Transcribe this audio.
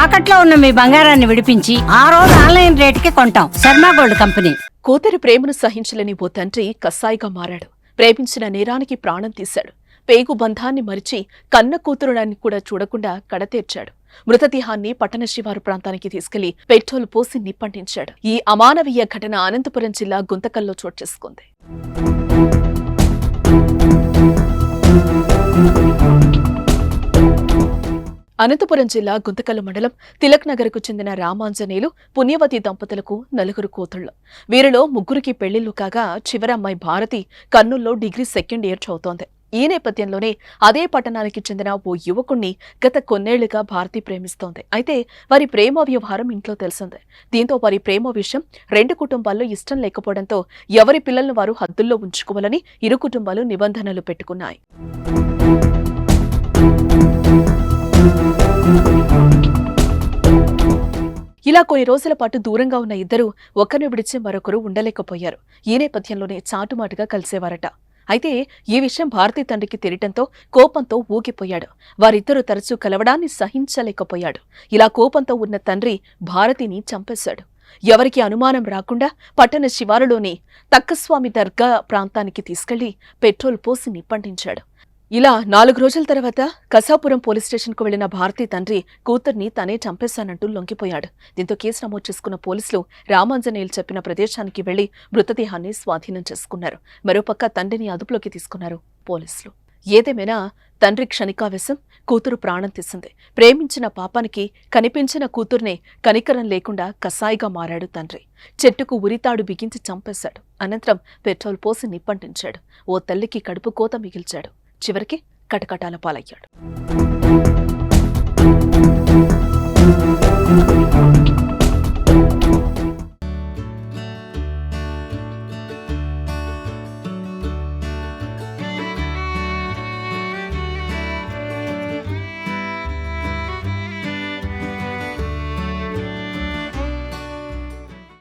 తాకట్లో ఉన్న మీ బంగారాన్ని విడిపించి ఆ రోజు ఆన్లైన్ రేటుకి కొంటాం. Sharma gold company. కూతురి ప్రేమను సహించలేని ఓ తండ్రి కసాయిగా మారాడు. ప్రేమించిన నేరానికి ప్రాణం తీశాడు. పేగు బంధాన్ని మరిచి కన్న కూతురుడాన్ని కూడా చూడకుండా కడతీర్చాడు. మృతదేహాన్ని పట్టణ శివారు ప్రాంతానికి తీసుకెళ్లి పెట్రోల్ పోసి నిప్పంటించాడు. ఈ అమానవీయ ఘటన అనంతపురం జిల్లా గుంతకల్లో చోటు చేసుకుంది. అనంతపురం జిల్లా గుంతకల్లు మండలం తిలక్ నగర్ కు చెందిన రామాంజనేయులు పుణ్యవతి దంపతులకు 4 కూతుళ్లు. వీరిలో 3కి పెళ్లిళ్లు కాగా చివరి అమ్మాయి భారతి కర్నూల్లో డిగ్రీ సెకండ్ ఇయర్ చదువుతోంది. ఈ నేపథ్యంలోనే అదే పట్టణానికి చెందిన ఓ యువకుణ్ణి గత కొన్నేళ్లుగా భారతి ప్రేమిస్తోంది. అయితే వారి ప్రేమ వ్యవహారం ఇంట్లో తెలిసిందే. దీంతో వారి ప్రేమ విషయం 2 కుటుంబాల్లో ఇష్టం లేకపోవడంతో ఎవరి పిల్లలను వారు హద్దుల్లో ఉంచుకోవాలని ఇరు కుటుంబాలు నిబంధనలు పెట్టుకున్నాయి. ఇలా కొన్ని రోజుల పాటు దూరంగా ఉన్న ఇద్దరు ఒకరిని విడిచి మరొకరు ఉండలేకపోయారు. ఈ నేపథ్యంలోనే చాటుమాటుగా కలిసేవారట. అయితే ఈ విషయం భారతి తండ్రికి తెలియటంతో కోపంతో ఊగిపోయాడు. వారిద్దరూ తరచూ కలవడాన్ని సహించలేకపోయాడు. ఇలా కోపంతో ఉన్న తండ్రి భారతిని చంపేశాడు. ఎవరికి అనుమానం రాకుండా పట్టణ శివారులోని తక్కస్వామి దర్గా ప్రాంతానికి తీసుకెళ్లి పెట్రోల్ పోసి నిప్పంటించాడు. ఇలా 4 రోజుల తర్వాత కసాపురం పోలీస్ స్టేషన్కు వెళ్లిన భారతి తండ్రి కూతుర్ని తనే చంపేశానంటూ లొంగిపోయాడు. దీంతో కేసు నమోదు చేసుకున్న పోలీసులు రామాంజనేయులు చెప్పిన ప్రదేశానికి వెళ్లి మృతదేహాన్ని స్వాధీనం చేసుకున్నారు. మరోపక్క తండ్రిని అదుపులోకి తీసుకున్నారు పోలీసులు. ఏదేమైనా తండ్రి క్షణికావేశం, కూతురు ప్రాణం తీసింది. ప్రేమించిన పాపానికి కనిపించిన కూతుర్నే కనికరం లేకుండా కసాయిగా మారాడు తండ్రి. చెట్టుకు ఉరితాడు బిగించి చంపేశాడు. అనంతరం పెట్రోల్ పోసి నిప్పంటించాడు. ఓ తల్లికి కడుపు కోత మిగిల్చాడు. చివరికి కటకటాల పాలయ్యాడు.